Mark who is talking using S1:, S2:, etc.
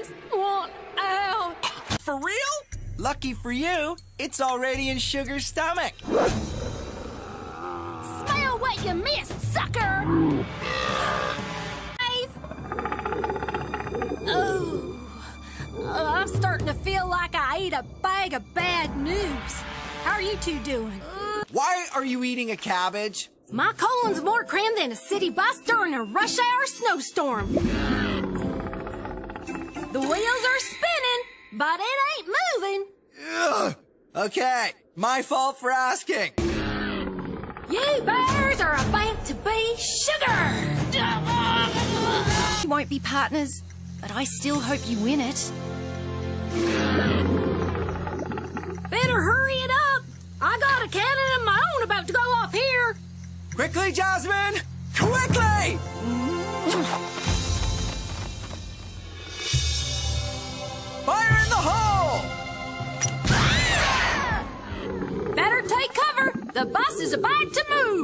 S1: just want out.
S2: For real? Lucky for you, it's already in Sugar's stomach.
S1: Smell what you missed, sucker! Dave! Oh, I'm starting to feel like I ate a bag of bad news. How are you two doing?
S2: Why are you eating a cabbage?
S1: My colon's more crammed than a city bus during a rush hour snowstorm. The wheels are spinning, but it ain't moving.
S2: Ugh. Okay, my fault for asking.
S1: You bears are a bank to be sugar!
S3: We won't be partners, but I still hope you win it.
S1: Better hurry it up. I got a cannon of my own about to go off here.
S2: Quickly, Jasmine! Quickly! Fire in the hole!
S1: Better take cover. The bus is about to move.